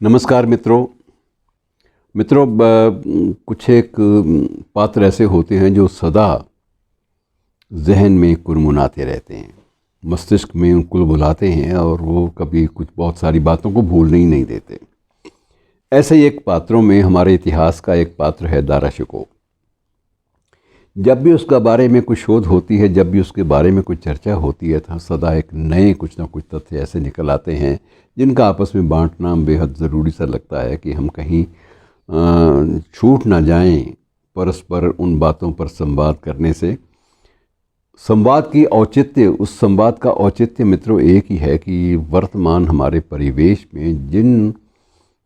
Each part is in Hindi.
नमस्कार मित्रों। कुछ एक पात्र ऐसे होते हैं जो सदा जहन में कुरमुनाते रहते हैं, मस्तिष्क में उनको बुलाते हैं और वो कभी कुछ बहुत सारी बातों को भूलने ही नहीं देते। ऐसे ही एक पात्रों में हमारे इतिहास का एक पात्र है दारा शिकोह। जब भी उसका बारे में कुछ शोध होती है, जब भी उसके बारे में कुछ चर्चा होती है, तो सदा एक नए कुछ ना कुछ तथ्य ऐसे निकल आते हैं जिनका आपस में बांटना बेहद ज़रूरी सा लगता है कि हम कहीं छूट ना जाएं परस्पर उन बातों पर संवाद करने से। संवाद की औचित्य, उस संवाद का औचित्य मित्रों एक ही है कि वर्तमान हमारे परिवेश में जिन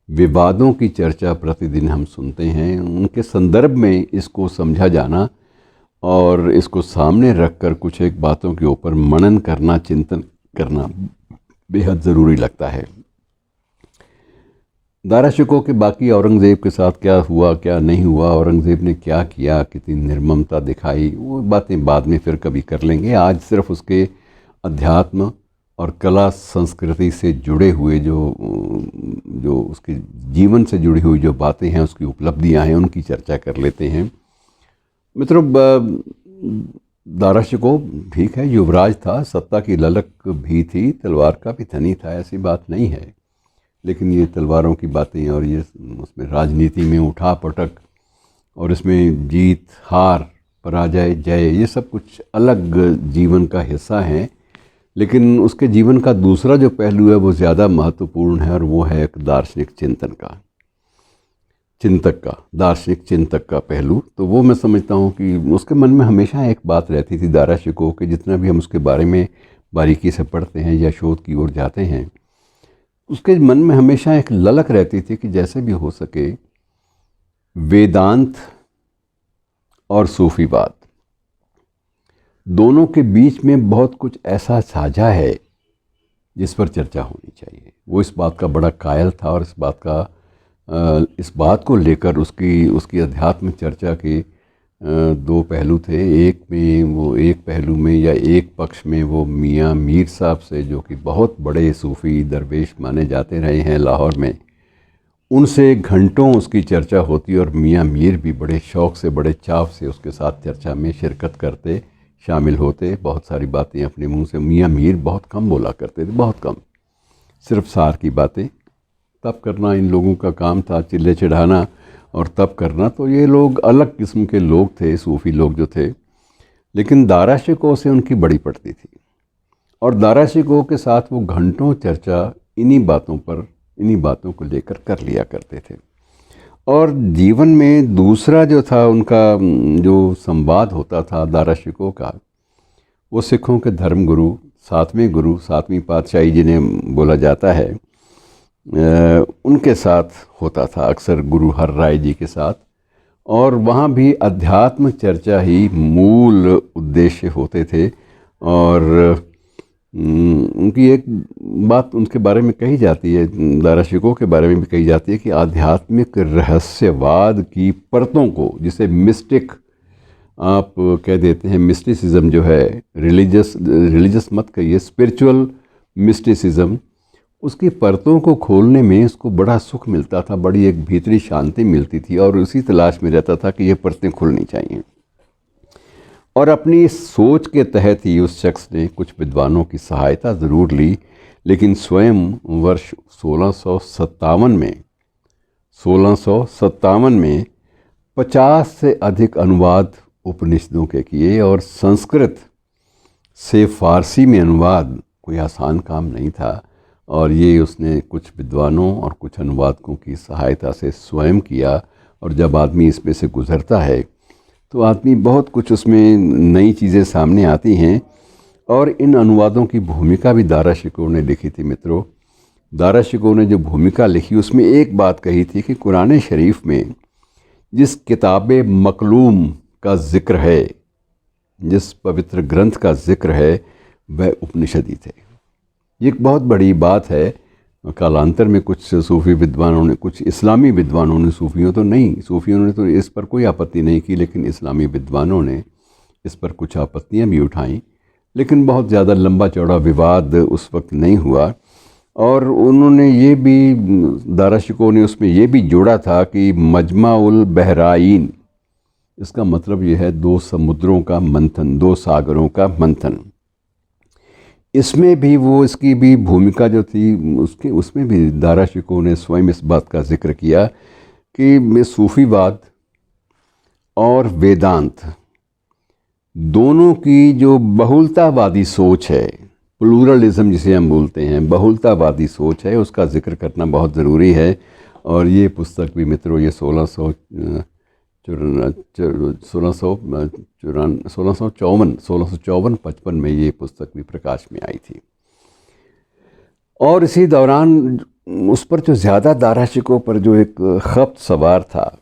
विवादों की चर्चा प्रतिदिन हम सुनते हैं, उनके संदर्भ में इसको समझा जाना और इसको सामने रखकर कुछ एक बातों के ऊपर मनन करना, चिंतन करना बेहद ज़रूरी लगता है। दारा शिकोह के बाकी औरंगज़ेब के साथ क्या हुआ क्या नहीं हुआ, औरंगज़ेब ने क्या किया, कितनी निर्ममता दिखाई, वो बातें बाद में फिर कभी कर लेंगे। आज सिर्फ उसके अध्यात्म और कला संस्कृति से जुड़े हुए जो उसके जीवन से जुड़ी हुई जो बातें हैं, उसकी उपलब्धियां हैं, उनकी चर्चा कर लेते हैं। मित्रों, दारा शिकोह ठीक है, युवराज था, सत्ता की ललक भी थी, तलवार का भी धनी था, ऐसी बात नहीं है। लेकिन ये तलवारों की बातें और ये उसमें राजनीति में उठा पटक और इसमें जीत हार, पराजय जय, ये सब कुछ अलग जीवन का हिस्सा है। लेकिन उसके जीवन का दूसरा जो पहलू है वो ज़्यादा महत्वपूर्ण है, और वो है एक दार्शनिक चिंतन का, दार्शनिक चिंतक का पहलू। तो वो मैं समझता हूँ कि उसके मन में हमेशा एक बात रहती थी दारा शिकोह के, जितना भी हम उसके बारे में बारीकी से पढ़ते हैं या शोध की ओर जाते हैं, उसके मन में हमेशा एक ललक रहती थी कि जैसे भी हो सके वेदांत और सूफीवाद दोनों के बीच में बहुत कुछ ऐसा साझा है जिस पर चर्चा होनी चाहिए। वो इस बात का बड़ा कायल था और इस बात को लेकर उसकी अध्यात्म चर्चा के दो पहलू थे। एक पहलू में या एक पक्ष में वो मियाँ मीर साहब से, जो कि बहुत बड़े सूफ़ी दरवेश माने जाते रहे हैं लाहौर में, उनसे घंटों उसकी चर्चा होती और मियाँ मीर भी बड़े शौक़ से, बड़े चाव से उसके साथ चर्चा में शिरकत करते, शामिल होते। बहुत सारी बातें अपने मुंह से मियाँ मीर बहुत कम बोला करते थे, बहुत कम, सिर्फ सार की बातें तब करना इन लोगों का काम था, चिल्ले चढ़ाना और तब करना। तो ये लोग अलग किस्म के लोग थे, सूफ़ी लोग जो थे। लेकिन दारा शिकोह से उनकी बड़ी पड़ती थी और दारा शिकोह के साथ वो घंटों चर्चा इन्हीं बातों को लेकर कर लिया करते थे। और जीवन में दूसरा जो था उनका, जो संवाद होता था दारा शिकोह का, वो सिखों के धर्म गुरु, सातवीं पातशाही जिन्हें बोला जाता है, उनके साथ होता था, अक्सर गुरु हर राय जी के साथ। और वहाँ भी अध्यात्म चर्चा ही मूल उद्देश्य होते थे। और उनकी एक बात उनके बारे में कही जाती है, दारा शिकोह के बारे में भी कही जाती है कि आध्यात्मिक रहस्यवाद की परतों को, जिसे मिस्टिक आप कह देते हैं, मिस्टिसिज्म जो है, रिलीजियस मत कहिए, स्पिरिचुअल मिस्टिसिज्म, उसकी परतों को खोलने में उसको बड़ा सुख मिलता था, बड़ी एक भीतरी शांति मिलती थी और उसी तलाश में रहता था कि ये परतें खुलनी चाहिए। और अपनी सोच के तहत ही उस शख्स ने कुछ विद्वानों की सहायता ज़रूर ली, लेकिन स्वयं वर्ष 1657 में 50 से अधिक अनुवाद उपनिषदों के किए। और संस्कृत से फ़ारसी में अनुवाद कोई आसान काम नहीं था, और ये उसने कुछ विद्वानों और कुछ अनुवादकों की सहायता से स्वयं किया। और जब आदमी इसमें से गुज़रता है तो आदमी बहुत कुछ, उसमें नई चीज़ें सामने आती हैं। और इन अनुवादों की भूमिका भी दारा शिकोह ने लिखी थी। मित्रों, दारा शिकोह ने जो भूमिका लिखी उसमें एक बात कही थी कि कुरान शरीफ में जिस किताब मकलूम का ज़िक्र है, जिस पवित्र ग्रंथ का ज़िक्र है, वह उपनिषद ही थे। ये एक बहुत बड़ी बात है। कालांतर में कुछ सूफ़ी विद्वानों ने, कुछ इस्लामी विद्वानों ने, सूफ़ियों ने तो इस पर कोई आपत्ति नहीं की, लेकिन इस्लामी विद्वानों ने इस पर कुछ आपत्तियां भी उठाईं। लेकिन बहुत ज़्यादा लंबा चौड़ा विवाद उस वक्त नहीं हुआ। और उन्होंने ये भी, दारा शिकोह ने उसमें ये भी जोड़ा था कि मजमा उल बहराइन, इसका मतलब ये है दो समुद्रों का मंथन, दो सागरों का मंथन। इसमें भी वो, इसकी भी भूमिका जो थी उसमें भी दारा शिकोह ने स्वयं इस बात का जिक्र किया कि सूफीवाद और वेदांत दोनों की जो बहुलतावादी सोच है, प्लूरलिज्म जिसे हम बोलते हैं, बहुलतावादी सोच है, उसका जिक्र करना बहुत ज़रूरी है। और ये पुस्तक भी मित्रों, ये 1654-55 में ये पुस्तक भी प्रकाश में आई थी। और इसी दौरान उस पर जो ज़्यादा दारा शिकोह पर जो एक खप्त सवार था,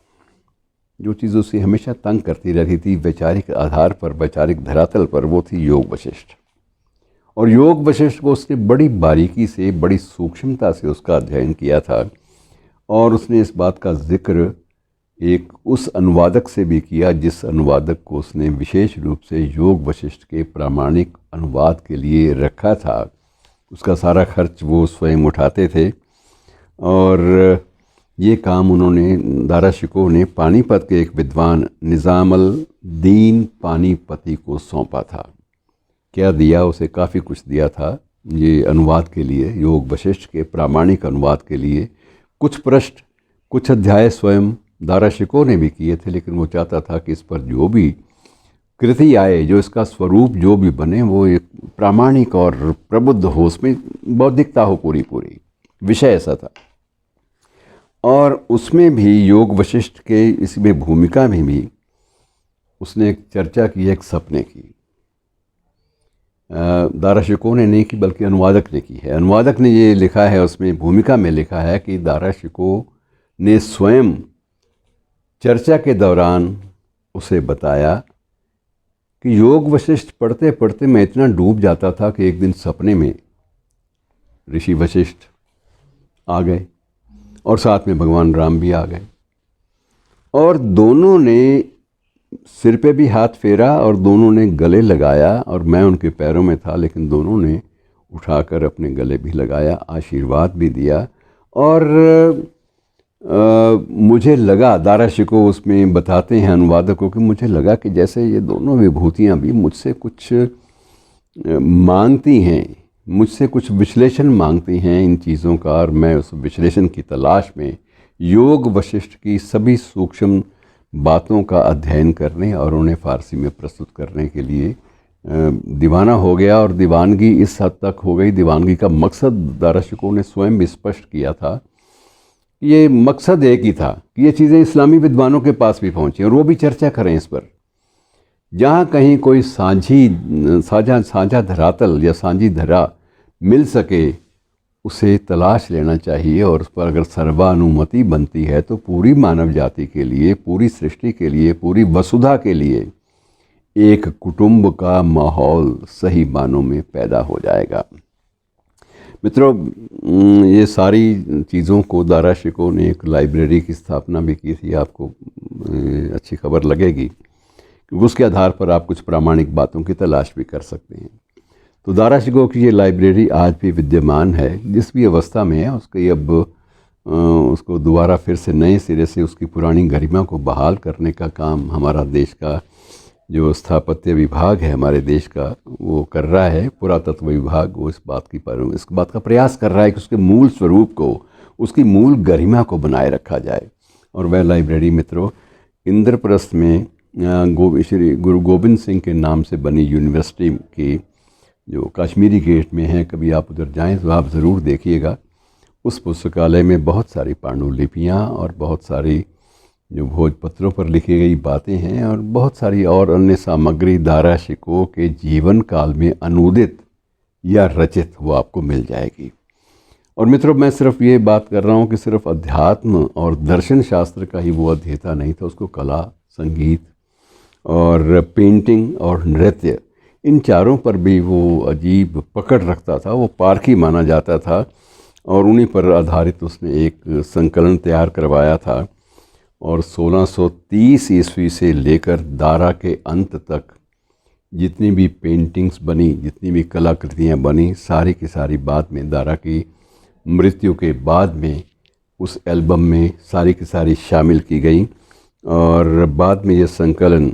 जो चीज़ उसे हमेशा तंग करती रहती थी वैचारिक आधार पर, वैचारिक धरातल पर, वो थी योग वशिष्ठ। और योग वशिष्ठ को उसने बड़ी बारीकी से, बड़ी सूक्ष्मता से उसका अध्ययन किया था। और उसने इस बात का जिक्र एक उस अनुवादक से भी किया जिस अनुवादक को उसने विशेष रूप से योग वशिष्ठ के प्रामाणिक अनुवाद के लिए रखा था। उसका सारा खर्च वो स्वयं उठाते थे। और ये काम उन्होंने, दारा शिकोह ने, पानीपत के एक विद्वान निज़ामुल दीन पानीपती को सौंपा था। क्या दिया उसे? काफ़ी कुछ दिया था ये अनुवाद के लिए, योग वशिष्ठ के प्रामाणिक अनुवाद के लिए। कुछ पृष्ठ, कुछ अध्याय स्वयं दारा शिकोह ने भी किए थे, लेकिन वो चाहता था कि इस पर जो भी कृति आए, जो इसका स्वरूप जो भी बने, वो एक प्रामाणिक और प्रबुद्ध हो, उसमें बौद्धिकता हो पूरी पूरी। विषय ऐसा था। और उसमें भी योग वशिष्ठ के इसमें भूमिका में भी उसने एक चर्चा की, एक सपने की। दारा शिकोह ने नहीं की, बल्कि अनुवादक ने की है। अनुवादक ने ये लिखा है, उसमें भूमिका में लिखा है कि दारा शिकोह ने स्वयं चर्चा के दौरान उसे बताया कि योग वशिष्ठ पढ़ते पढ़ते मैं इतना डूब जाता था कि एक दिन सपने में ऋषि वशिष्ठ आ गए और साथ में भगवान राम भी आ गए। और दोनों ने सिर पे भी हाथ फेरा और दोनों ने गले लगाया, और मैं उनके पैरों में था, लेकिन दोनों ने उठाकर अपने गले भी लगाया, आशीर्वाद भी दिया। और मुझे लगा, दारा शिकोह उसमें बताते हैं अनुवादकों कि मुझे लगा कि जैसे ये दोनों विभूतियाँ भी मुझसे कुछ मांगती हैं, मुझसे कुछ विश्लेषण मांगती हैं इन चीज़ों का। और मैं उस विश्लेषण की तलाश में योग वशिष्ठ की सभी सूक्ष्म बातों का अध्ययन करने और उन्हें फ़ारसी में प्रस्तुत करने के लिए दीवाना हो गया। और दीवानगी इस हद तक हो गई, दीवानगी का मकसद दारा शिकोह ने स्वयं भी स्पष्ट किया था। ये मकसद एक ही था कि ये चीज़ें इस्लामी विद्वानों के पास भी पहुँचें और वो भी चर्चा करें इस पर। जहाँ कहीं कोई साझा धरातल या साझी धरा मिल सके, उसे तलाश लेना चाहिए। और उस पर अगर सर्वानुमति बनती है तो पूरी मानव जाति के लिए, पूरी सृष्टि के लिए, पूरी वसुधा के लिए एक कुटुंब का माहौल सही मानों में पैदा हो जाएगा। मित्रों, ये सारी चीज़ों को दारा शिकोह ने एक लाइब्रेरी की स्थापना भी की थी। आपको अच्छी खबर लगेगी, उसके आधार पर आप कुछ प्रामाणिक बातों की तलाश भी कर सकते हैं। तो दारा शिकोह की ये लाइब्रेरी आज भी विद्यमान है। जिस भी अवस्था में है उसकी अब उसको दोबारा फिर से नए सिरे से उसकी पुरानी गरिमा को बहाल करने का काम हमारा देश का जो स्थापत्य विभाग है हमारे देश का, वो कर रहा है। पुरातत्व विभाग वो इस बात का प्रयास कर रहा है कि उसके मूल स्वरूप को, उसकी मूल गरिमा को बनाए रखा जाए। और वह लाइब्रेरी मित्रों इंद्रप्रस्थ में श्री गुरु गोबिंद सिंह के नाम से बनी यूनिवर्सिटी की जो कश्मीरी गेट में है, कभी आप उधर जाएं तो आप ज़रूर देखिएगा। उस पुस्तकालय में बहुत सारी पांडुलिपियाँ और बहुत सारी जो भोजपत्रों पर लिखी गई बातें हैं और बहुत सारी और अन्य सामग्री दारा शिकोह के जीवन काल में अनूदित या रचित वो आपको मिल जाएगी। और मित्रों, मैं सिर्फ ये बात कर रहा हूँ कि सिर्फ अध्यात्म और दर्शन शास्त्र का ही वो अध्येता नहीं था। उसको कला, संगीत और पेंटिंग और नृत्य, इन चारों पर भी वो अजीब पकड़ रखता था। वो पारखी माना जाता था और उन्हीं पर आधारित उसने एक संकलन तैयार करवाया था। और 1630 ईस्वी से लेकर दारा के अंत तक जितनी भी पेंटिंग्स बनी, जितनी भी कलाकृतियाँ बनी, सारी की सारी बाद में दारा की मृत्यु के बाद में उस एल्बम में सारी की सारी शामिल की गई। और बाद में ये संकलन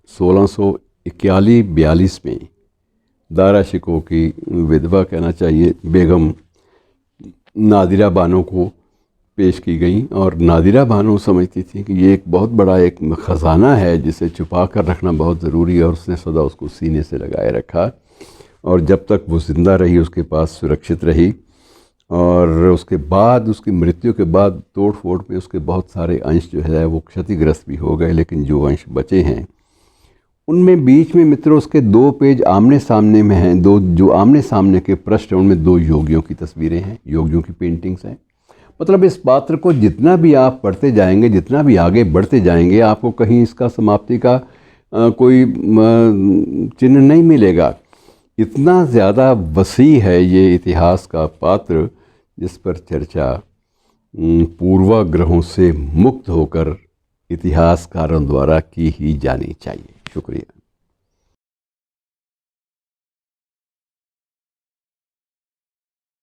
1641-42 में दारा शिकोह की विधवा कहना चाहिए बेगम नादिरा बानो को पेश की गई। और नादिरा बानो समझती थी कि ये एक बहुत बड़ा एक ख़जाना है जिसे छुपा कर रखना बहुत ज़रूरी है, और उसने सदा उसको सीने से लगाए रखा। और जब तक वो ज़िंदा रही उसके पास सुरक्षित रही। और उसके बाद उसकी मृत्यु के बाद तोड़ फोड़ में उसके बहुत सारे अंश जो है वो क्षतिग्रस्त भी हो गए, लेकिन जो अंश बचे हैं उनमें बीच में मित्रों उसके 2 पेज आमने सामने में हैं। 2 जो आमने सामने के पृष्ठ हैं उनमें 2 योगियों की तस्वीरें हैं, योगियों की पेंटिंग्स हैं। मतलब इस पात्र को जितना भी आप पढ़ते जाएंगे, जितना भी आगे बढ़ते जाएंगे, आपको कहीं इसका समाप्ति का कोई चिन्ह नहीं मिलेगा। इतना ज़्यादा वसी है ये इतिहास का पात्र जिस पर चर्चा पूर्वाग्रहों से मुक्त होकर इतिहासकारों द्वारा की ही जानी चाहिए। शुक्रिया।